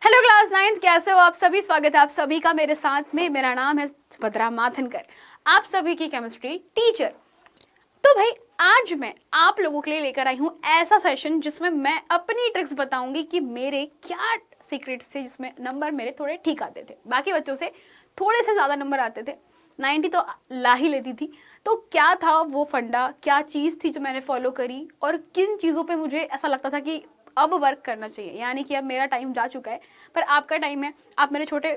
Hello class 9th, कैसे हो आप सभी। स्वागत है आप सभी का मेरे साथ में। मेरा नाम है भद्रा माथनकर, आप सभी की केमिस्ट्री टीचर। तो भाई आज मैं आप लोगों के लिए लेकर आई हूँ ऐसा सेशन जिसमें मैं अपनी ट्रिक्स बताऊंगी कि मेरे क्या सीक्रेट्स थे जिसमें नंबर मेरे थोड़े ठीक आते थे, बाकी बच्चों से थोड़े से ज़्यादा नंबर आते थे। 90 तो ला ही लेती थी। तो क्या था वो फंडा, क्या चीज़ थी जो मैंने फॉलो करी और किन चीज़ों पे मुझे ऐसा लगता था कि अब वर्क करना चाहिए, यानी कि अब मेरा टाइम जा चुका है पर आपका टाइम है, आप मेरे छोटे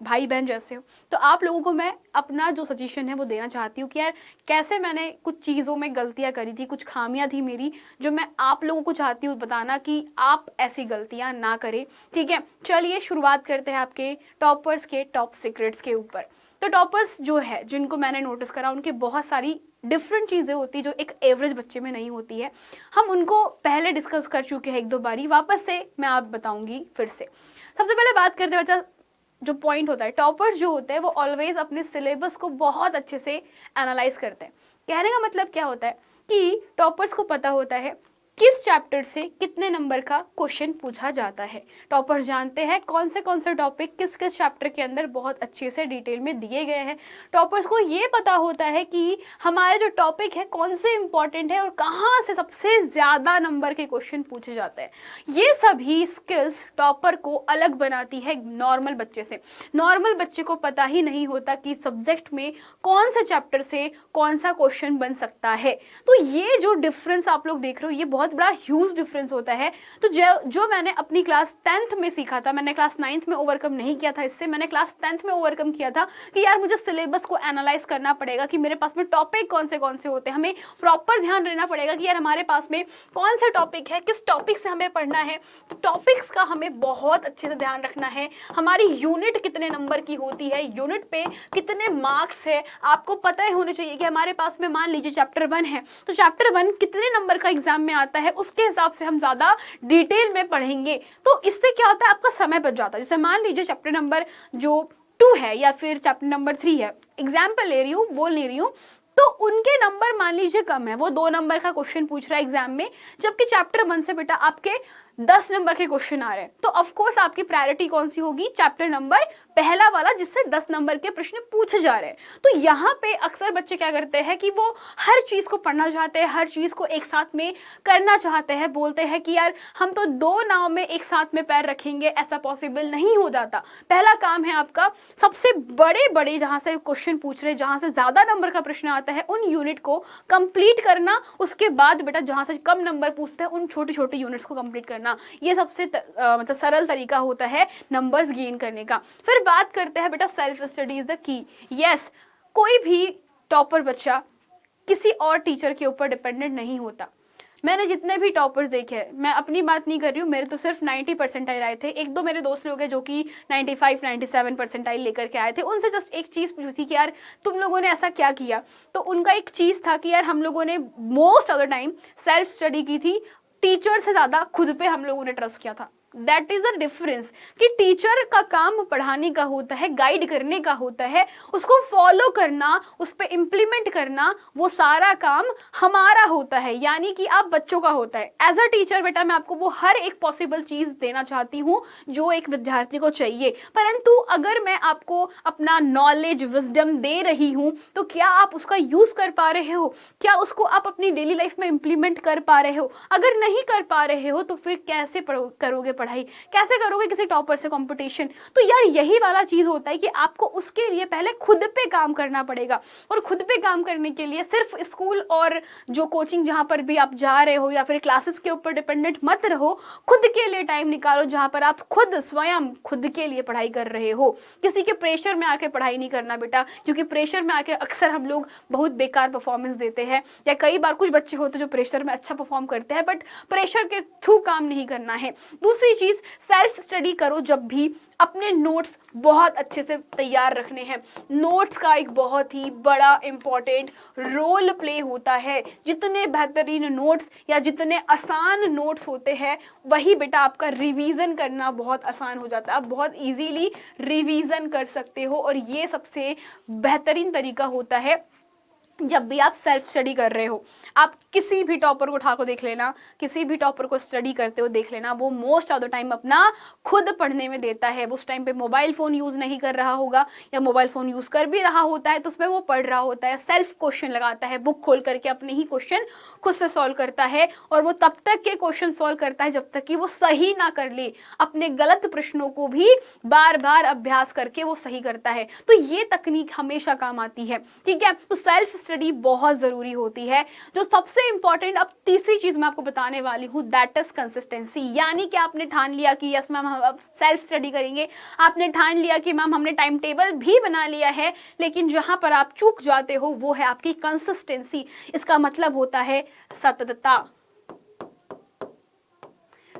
भाई बहन जैसे हो। तो आप लोगों को मैं अपना जो सजेशन है वो देना चाहती हूँ कि यार कैसे मैंने कुछ चीज़ों में गलतियाँ करी थी, कुछ खामियां थी मेरी, जो मैं आप लोगों को चाहती हूँ बताना कि आप ऐसी गलतियाँ ना करें। ठीक है, चलिए शुरुआत करते हैं आपके टॉपर्स के टॉप सीक्रेट्स के ऊपर। तो टॉपर्स जो है, जिनको मैंने नोटिस करा, उनके बहुत सारी डिफरेंट चीज़ें होती जो एक एवरेज बच्चे में नहीं होती है। हम उनको पहले डिस्कस कर चुके हैं एक दो बारी, वापस से मैं आप बताऊंगी फिर से। सबसे पहले बात करते हैं बच्चा, जो पॉइंट होता है, टॉपर्स जो होते हैं वो ऑलवेज अपने सिलेबस को बहुत अच्छे से एनालाइज करते हैं। कहने का मतलब क्या होता है कि टॉपर्स को पता होता है किस चैप्टर से कितने नंबर का क्वेश्चन पूछा जाता है। टॉपर्स जानते हैं कौन से टॉपिक किस किस चैप्टर के अंदर बहुत अच्छे से डिटेल में दिए गए हैं। टॉपर्स को ये पता होता है कि हमारे जो टॉपिक है कौन से इंपॉर्टेंट है और कहाँ से सबसे ज़्यादा नंबर के क्वेश्चन पूछे जाते हैं। ये सभी स्किल्स टॉपर को अलग बनाती है नॉर्मल बच्चे से। नॉर्मल बच्चे को पता ही नहीं होता कि सब्जेक्ट में कौन से चैप्टर से कौन सा क्वेश्चन बन सकता है। तो ये जो डिफरेंस आप लोग देख रहे हो, ये बहुत बड़ा ह्यूज डिफरेंस होता है। तो जो मैंने अपनी क्लास 10th में सीखा था, मैंने क्लास 9th में ओवरकम नहीं किया था, इससे मैंने क्लास 10th में ओवरकम किया था कि यार मुझे सिलेबस को एनालाइज करना पड़ेगा कि मेरे पास में टॉपिक कौन से होते हैं। हमें प्रॉपर ध्यान देना पड़ेगा कि यार हमारे पास में कौन से टॉपिक है, किस टॉपिक से हमें पढ़ना है। तो टॉपिक्स का हमें बहुत अच्छे से ध्यान रखना है। हमारी यूनिट कितने नंबर की होती है, यूनिट पे कितने मार्क्स है, आपको पता ही होने चाहिए कि हमारे पास में मान लीजिए चैप्टर 1 है तो चैप्टर 1 कितने नंबर का एग्जाम में आता है, उसके हिसाब से हम ज्यादा डिटेल में पढ़ेंगे। तो इससे क्या होता है, आपका समय बच जाता है। जैसे मान लीजिए चैप्टर नंबर जो 2 है या फिर चैप्टर नंबर 3 है, एग्जाम्पल ले रही हूँ, बोल नहीं रही हूँ, तो उनके नंबर मान लीजिए कम है, वो 2 नंबर का क्वेश्चन पूछ रहा है एग्जाम में, जबकि चैप्टर 1 से बेटा आपके 10 नंबर के क्वेश्चन आ रहे हैं। तो ऑफ कोर्स आपकी प्रायोरिटी कौन सी होगी, चैप्टर नंबर पहला वाला जिससे 10 नंबर के प्रश्न पूछे जा रहे हैं। तो यहाँ पे अक्सर बच्चे क्या करते हैं कि वो हर चीज को पढ़ना चाहते हैं, हर चीज को एक साथ में करना चाहते हैं, बोलते हैं कि यार हम तो 2 नाव में एक साथ में पैर रखेंगे, ऐसा पॉसिबल नहीं हो जाता। पहला काम है आपका सबसे बड़े बड़े जहां से क्वेश्चन पूछ रहे, जहां से ज्यादा नंबर का प्रश्न आता है, उन यूनिट को कंप्लीट करना। उसके बाद बेटा जहां से कम नंबर पूछते हैं उन छोटी छोटी यूनिट्स को कंप्लीट करना। ये सबसे मतलब सरल तरीका होता है नंबर्स गेन करने का। फिर बात करते हैं बेटा self study is the key. Yes, कोई भी टॉपर बच्चा किसी और टीचर के ऊपर डिपेंडेंट नहीं होता। मैंने जितने भी टॉपर्स देखे, मैं अपनी बात नहीं कर रही हूँ, मेरे तो सिर्फ 90 परसेंटाइल आए थे। एक दो मेरे दोस्त लोग हैं जो कि 95-97 परसेंटाइल लेकर के आए थे। उनसे जस्ट एक चीज़ पूछी थी कि यार तुम लोगों ने ऐसा क्या किया। तो उनका एक चीज़ था कि यार हम लोगों ने most of the time self study की थी, टीचर से ज़्यादा खुद पे हम लोगों ने ट्रस्ट किया था। दैट इज द डिफरेंस कि टीचर का काम पढ़ाने का होता है, गाइड करने का होता है, उसको फॉलो करना, उस पर इम्प्लीमेंट करना, वो सारा काम हमारा होता है, यानी कि आप बच्चों का होता है। एज अ टीचर बेटा मैं आपको वो हर एक पॉसिबल चीज देना चाहती हूँ जो एक विद्यार्थी को चाहिए, परंतु अगर मैं आपको अपना नॉलेज विजडम दे रही हूँ तो क्या आप उसका यूज कर पा रहे हो, क्या उसको आप अपनी डेली लाइफ में इम्प्लीमेंट कर पा रहे हो। अगर नहीं कर पा रहे हो तो फिर कैसे करोगे पढ़ाई, कैसे करोगे किसी टॉपर से कंपटीशन। तो यार यही वाला चीज होता है कि आपको उसके लिए पहले खुद पे काम करना पड़ेगा। और खुद पे काम करने के लिए सिर्फ स्कूल और जो कोचिंग जहां पर भी आप जा रहे हो या फिर क्लासेस के ऊपर डिपेंडेंट मत रहो। खुद के लिए टाइम निकालो जहां पर आप खुद स्वयं खुद के लिए पढ़ाई कर रहे हो। किसी के प्रेशर में आके पढ़ाई नहीं करना बेटा, क्योंकि प्रेशर में आके अक्सर हम लोग बहुत बेकार परफॉर्मेंस देते हैं। या कई बार कुछ बच्चे होते जो प्रेशर में अच्छा परफॉर्म करते हैं, बट प्रेशर के थ्रू काम नहीं करना है। दूसरी चीज, सेल्फ स्टडी करो जब भी, अपने नोट्स बहुत अच्छे से तैयार रखने हैं। नोट्स का एक बहुत ही बड़ा इंपॉर्टेंट रोल प्ले होता है। जितने बेहतरीन नोट्स या जितने आसान नोट्स होते हैं वही बेटा आपका रिवीजन करना बहुत आसान हो जाता है। आप बहुत इजीली रिवीजन कर सकते हो और ये सबसे बेहतरीन तरीका होता है जब भी आप सेल्फ स्टडी कर रहे हो, आप किसी भी टॉपर को उठा को देख लेना, किसी भी टॉपर को स्टडी करते हो देख लेना, वो मोस्ट ऑफ द टाइम अपना खुद पढ़ने में देता है। वो उस टाइम पे मोबाइल फ़ोन यूज़ नहीं कर रहा होगा, या मोबाइल फ़ोन यूज़ कर भी रहा होता है तो उसमें वो पढ़ रहा होता है, सेल्फ क्वेश्चन लगाता है, बुक खोल करके अपने ही क्वेश्चन खुद से सॉल्व करता है। और वो तब तक के क्वेश्चन सॉल्व करता है जब तक कि वो सही ना कर ले, अपने गलत प्रश्नों को भी बार बार अभ्यास करके वो सही करता है। तो ये तकनीक हमेशा काम आती है, ठीक है। तो सेल्फ स्टडी बहुत ज़रूरी होती है। जो सबसे इंपॉर्टेंट अब तीसरी चीज़ मैं आपको बताने वाली हूँ, दैट इज कंसिस्टेंसी। यानी कि आपने ठान लिया कि यस मैम हम अब सेल्फ स्टडी करेंगे, आपने ठान लिया कि मैम हमने टाइम टेबल भी बना लिया है, लेकिन जहाँ पर आप चूक जाते हो वो है आपकी कंसिस्टेंसी। इसका मतलब होता है सततता।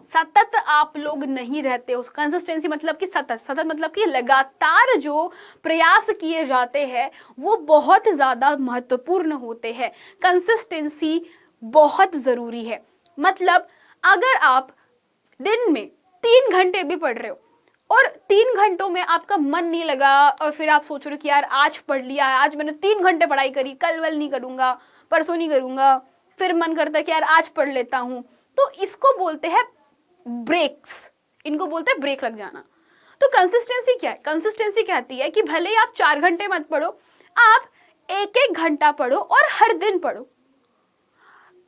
सतत आप लोग नहीं रहते हो। कंसिस्टेंसी मतलब कि सतत, सतत मतलब कि लगातार जो प्रयास किए जाते हैं वो बहुत ज़्यादा महत्वपूर्ण होते हैं। कंसिस्टेंसी बहुत ज़रूरी है। मतलब अगर आप दिन में 3 घंटे भी पढ़ रहे हो और 3 घंटों में आपका मन नहीं लगा और फिर आप सोच रहे हो कि यार आज पढ़ लिया है, आज मैंने 3 घंटे पढ़ाई करी, कल वल नहीं करूँगा, परसों नहीं करूँगा, फिर मन करता है कि यार आज पढ़ लेता हूँ, तो इसको बोलते हैं ब्रेक्स। इनको बोलते हैं ब्रेक लग जाना। तो कंसिस्टेंसी क्या है? कंसिस्टेंसी कहती है कि भले ही आप 4 घंटे मत पढ़ो, आप 1-1 घंटा पढ़ो और हर दिन पढ़ो।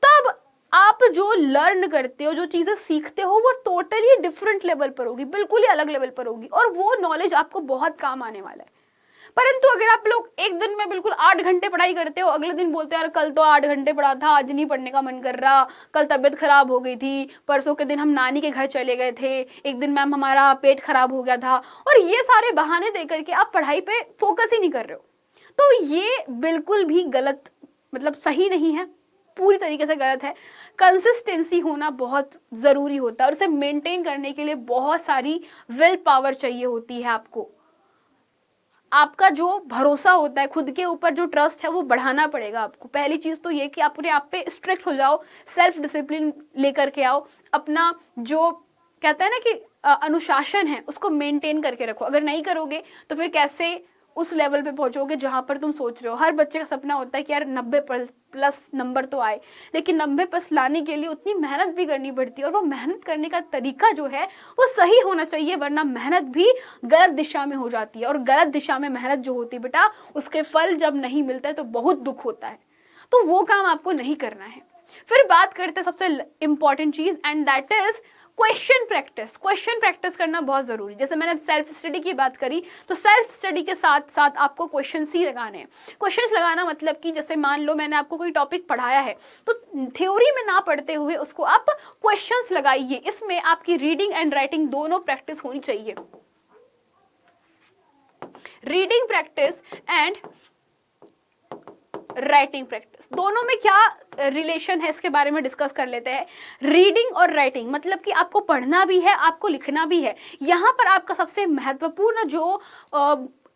तब आप जो लर्न करते हो, जो चीजें सीखते हो, वो टोटली डिफरेंट लेवल पर होगी, बिल्कुल ही अलग लेवल पर होगी, और वो नॉलेज आपको बहुत काम आने वाला है। परंतु अगर आप लोग एक दिन में बिल्कुल 8 घंटे पढ़ाई करते हो, अगले दिन बोलते हैं यार कल तो 8 घंटे पढ़ा था, आज नहीं पढ़ने का मन कर रहा, कल तबीयत खराब हो गई थी, परसों के दिन हम नानी के घर चले गए थे, एक दिन मैम हमारा पेट खराब हो गया था, और ये सारे बहाने दे करके आप पढ़ाई पे फोकस ही नहीं कर रहे हो, तो ये बिल्कुल भी गलत, मतलब सही नहीं है, पूरी तरीके से गलत है। कंसिस्टेंसी होना बहुत ज़रूरी होता है और उसे मेंटेन करने के लिए बहुत सारी विल पावर चाहिए होती है आपको। आपका जो भरोसा होता है खुद के ऊपर, जो ट्रस्ट है, वो बढ़ाना पड़ेगा आपको। पहली चीज़ तो ये कि अपने आप पे स्ट्रिक्ट हो जाओ, सेल्फ डिसिप्लिन लेकर के आओ, अपना जो कहता है ना कि अनुशासन है उसको मेंटेन करके रखो। अगर नहीं करोगे तो फिर कैसे उस लेवल पे पहुंचोगे जहां पर तुम सोच रहे हो। हर बच्चे का सपना होता है कि यार 90+ नंबर तो आए, लेकिन 90+ लाने के लिए उतनी मेहनत भी करनी पड़ती है, और वो मेहनत करने का तरीका जो है वो सही होना चाहिए, वरना मेहनत भी गलत दिशा में हो जाती है, और गलत दिशा में मेहनत जो होती है बेटा, उसके फल जब नहीं मिलते तो बहुत दुख होता है। तो वो काम आपको नहीं करना है। फिर बात करते हैं सबसे इंपॉर्टेंट चीज, and that is question practice. Question practice करना बहुत जरूरी। जैसे मैंने सेल्फ स्टडी की बात करी, तो सेल्फ स्टडी के साथ साथ आपको क्वेश्चंस ही लगाने हैं। क्वेश्चंस लगाना मतलब कि जैसे मान लो मैंने आपको कोई टॉपिक पढ़ाया है, तो थ्योरी में ना पढ़ते हुए उसको आप क्वेश्चंस लगाइए। इसमें आपकी रीडिंग एंड राइटिंग दोनों प्रैक्टिस होनी चाहिए। Reading practice and writing practice, दोनों में क्या रिलेशन है इसके बारे में डिस्कस कर लेते हैं। रीडिंग और राइटिंग मतलब कि आपको पढ़ना भी है, आपको लिखना भी है। यहाँ पर आपका सबसे महत्वपूर्ण जो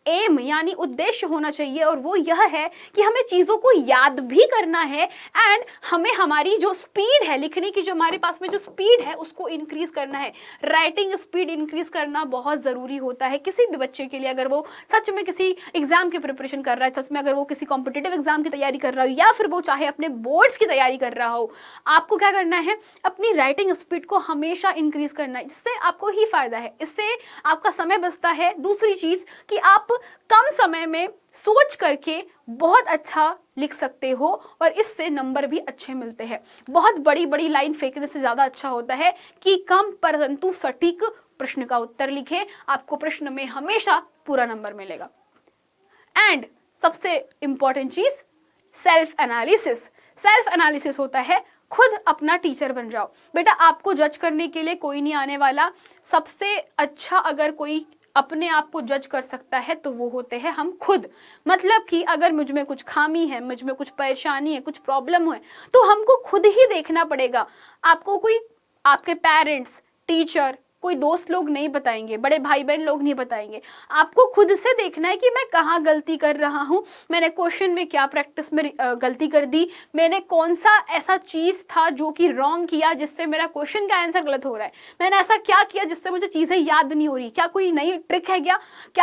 एम यानी उद्देश्य होना चाहिए, और वो यह है कि हमें चीज़ों को याद भी करना है, एंड हमें हमारी जो स्पीड है लिखने की, जो हमारे पास में जो स्पीड है उसको इंक्रीज करना है। राइटिंग स्पीड इंक्रीज करना बहुत ज़रूरी होता है किसी भी बच्चे के लिए। अगर वो सच में किसी एग्जाम की प्रिपरेशन कर रहा है, सच में अगर वो किसी कॉम्पिटिटिव एग्जाम की तैयारी कर रहा हो, या फिर वो चाहे अपने बोर्ड्स की तैयारी कर रहा हो, आपको क्या करना है, अपनी राइटिंग स्पीड को हमेशा इंक्रीज करना है। इससे आपको ही फायदा है, इससे आपका समय बचता है। दूसरी चीज़ कि आप कम समय में सोच करके बहुत अच्छा लिख सकते हो, और इससे नंबर भी अच्छे मिलते हैं। बहुत बड़ी बड़ी लाइन फेंकने से ज़्यादा अच्छा होता है कि कम परंतु सटीक प्रश्न का उत्तर लिखें। आपको प्रश्न में हमेशा पूरा नंबर मिलेगा। एंड सबसे इंपॉर्टेंट चीज़, सेल्फ एनालिसिस। सेल्फ एनालिसिस होता है खुद अपना टीचर बन जाओ। बेटा आपको जज करने के लिए कोई नहीं आने वाला। सबसे अच्छा अगर कोई अपने आप को जज कर सकता है तो वो होते हैं हम खुद। मतलब कि अगर मुझ में कुछ खामी है, मुझ में कुछ परेशानी है, कुछ प्रॉब्लम है, तो हमको खुद ही देखना पड़ेगा। आपको कोई आपके पेरेंट्स, टीचर, कोई दोस्त लोग नहीं बताएंगे, बड़े भाई बहन लोग नहीं बताएंगे। आपको खुद से देखना है कि मैं कहाँ गलती कर रहा हूँ, मैंने क्वेश्चन में क्या प्रैक्टिस में गलती कर दी, मैंने कौन सा ऐसा चीज़ था जो कि रॉन्ग किया जिससे मेरा क्वेश्चन का आंसर गलत हो रहा है, मैंने ऐसा क्या किया जिससे मुझे चीज़ें याद नहीं हो रही, क्या कोई नई ट्रिक है क्या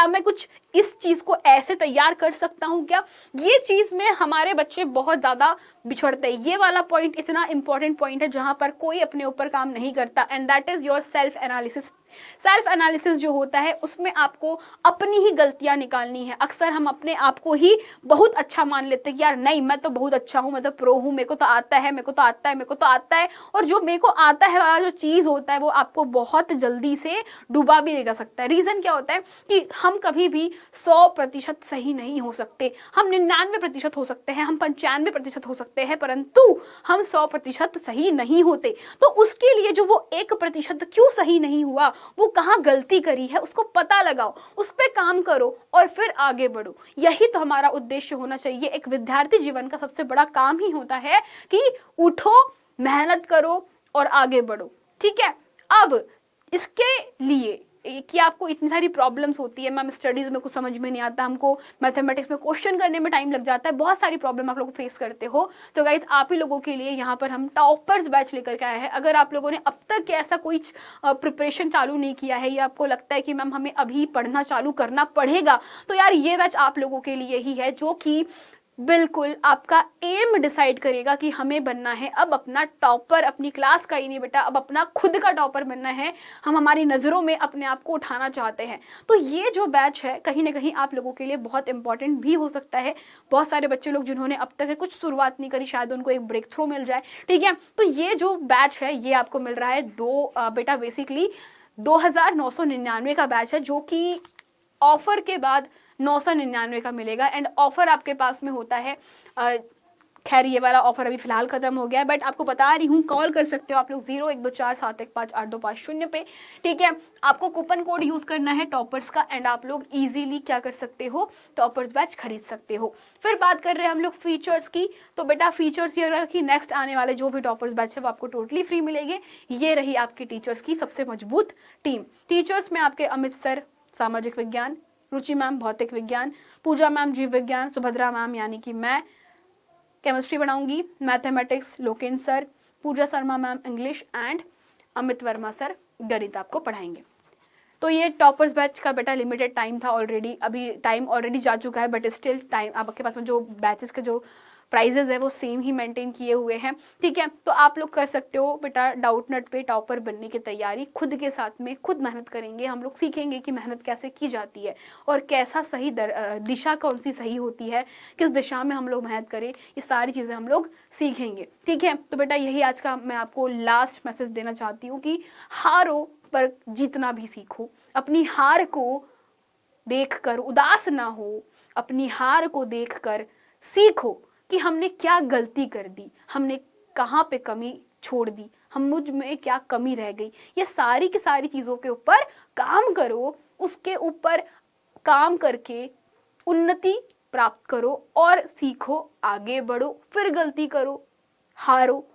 मैं कुछ इस चीज़ को ऐसे तैयार कर सकता हूँ क्या। ये चीज़ में हमारे बच्चे बहुत ज़्यादा बिछड़ते हैं। ये वाला पॉइंट इतना इंपॉर्टेंट पॉइंट है जहाँ पर कोई अपने ऊपर काम नहीं करता, and that is your self analysis. Self analysis जो होता है उसमें आपको अपनी ही गलतियां निकालनी है। अक्सर हम अपने आप को ही बहुत अच्छा मान लेते हैं कि यार नहीं मैं तो बहुत अच्छा हूँ, मैं तो प्रो हूँ, मेरे को तो आता है, मेरे को तो आता है, मेरे को तो आता है। और जो मेरे को आता है वाला जो चीज़ होता है वो आपको बहुत जल्दी से डुबा भी ले जा सकता है। रीज़न क्या होता है कि हम कभी भी 100% सही नहीं हो सकते, हम 99% हो सकते हैं, हम 95% हो सकते हैं, परंतु हम 100% सही नहीं होते। तो उसके लिए जो वो 1% क्यों सही नहीं हुआ, वो कहाँ गलती करी है, उसको पता लगाओ, उस पर काम करो और फिर आगे बढ़ो। यही तो हमारा उद्देश्य होना चाहिए। एक विद्यार्थी जीवन का सबसे बड़ा काम ही होता है कि उठो, मेहनत करो और आगे बढ़ो। ठीक है। अब इसके लिए कि आपको इतनी सारी प्रॉब्लम्स होती है, मैम स्टडीज़ में कुछ समझ में नहीं आता, हमको मैथमेटिक्स में क्वेश्चन करने में टाइम लग जाता है, बहुत सारी प्रॉब्लम आप लोग फेस करते हो, तो गाइज आप ही लोगों के लिए यहाँ पर हम टॉपर्स बैच लेकर के आए हैं। अगर आप लोगों ने अब तक ऐसा कोई प्रिपरेशन चालू नहीं किया है या आपको लगता है कि मैम हमें अभी पढ़ना चालू करना पड़ेगा, तो यार ये बैच आप लोगों के लिए ही है, जो कि बिल्कुल आपका एम डिसाइड करेगा कि हमें बनना है अब अपना टॉपर, अपनी क्लास का ही नहीं बेटा, अब अपना खुद का टॉपर बनना है। हम हमारी नज़रों में अपने आप को उठाना चाहते हैं। तो ये जो बैच है कहीं ना कहीं आप लोगों के लिए बहुत इंपॉर्टेंट भी हो सकता है। बहुत सारे बच्चे लोग जिन्होंने अब तक कुछ शुरुआत नहीं करी, शायद उनको एक ब्रेक थ्रू मिल जाए। ठीक है। तो ये जो बैच है ये आपको मिल रहा है बेटा बेसिकली 2999 का बैच है, जो कि ऑफर के बाद 999 का मिलेगा। एंड ऑफर आपके पास में होता है, खैर ये वाला ऑफर अभी फिलहाल खत्म हो गया है, बट आपको बता रही हूँ, कॉल कर सकते हो आप लोग 0124715825 पे। ठीक है। आपको कूपन कोड यूज करना है टॉपर्स का, एंड आप लोग इजीली क्या कर सकते हो, टॉपर्स बैच खरीद सकते हो। फिर बात कर रहे हैं हम लोग फीचर्स की, तो बेटा फीचर्स ये रहा कि नेक्स्ट आने वाले जो भी टॉपर्स बैच है वो आपको टोटली फ्री मिलेंगे। ये रही आपकी टीचर्स की सबसे मजबूत टीम। टीचर्स में आपके अमित सर सामाजिक विज्ञान, रुचि मैम भौतिक विज्ञान, पूजा मैम जीव विज्ञान, सुभद्रा मैम यानी कि मैं केमिस्ट्री पढ़ाऊंगी, mathematics Loken sir, Puja Sharma ma'am English, and Amit Verma sir गणित आपको पढ़ाएंगे। तो ये टॉपर्स बैच का बेटा लिमिटेड टाइम था ऑलरेडी, अभी टाइम ऑलरेडी जा चुका है, बट स्टिल टाइम आपके पास में जो बैचेस के जो प्राइजेज है वो सेम ही मेंटेन किए हुए हैं। ठीक है। तो आप लोग कर सकते हो बेटा डाउटनट पे टॉपर बनने की तैयारी खुद के साथ में, खुद मेहनत करेंगे, हम लोग सीखेंगे कि मेहनत कैसे की जाती है और कैसा सही दिशा कौन सी सही होती है, किस दिशा में हम लोग मेहनत करें, ये सारी चीज़ें हम लोग सीखेंगे। ठीक है। तो बेटा यही आज का मैं आपको लास्ट मैसेज देना चाहती हूँ कि हारो पर जीतना भी सीखो। अपनी हार को देखकर उदास ना हो, अपनी हार को देखकर सीखो कि हमने क्या गलती कर दी, हमने कहाँ पे कमी छोड़ दी, हम मुझ में क्या कमी रह गई। ये सारी की सारी चीज़ों के ऊपर काम करो, उसके ऊपर काम करके उन्नति प्राप्त करो और सीखो, आगे बढ़ो, फिर गलती करो, हारो,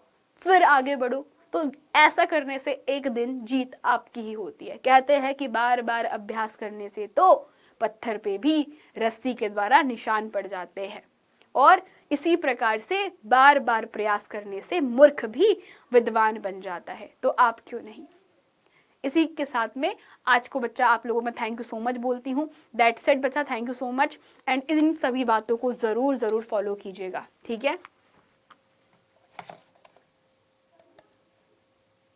फिर आगे बढ़ो। तो ऐसा करने से एक दिन जीत आपकी ही होती है। कहते हैं कि बार बार अभ्यास करने से तो पत्थर पे भी रस्सी के द्वारा निशान पड़ जाते हैं, और इसी प्रकार से बार बार प्रयास करने से मूर्ख भी विद्वान बन जाता है। तो आप क्यों नहीं। इसी के साथ में आज को बच्चा आप लोगों में थैंक यू सो मच बोलती हूँ। दैट सेड बच्चा, thank you so much, and in सभी बातों को ज़रूर फॉलो कीजिएगा। ठीक है।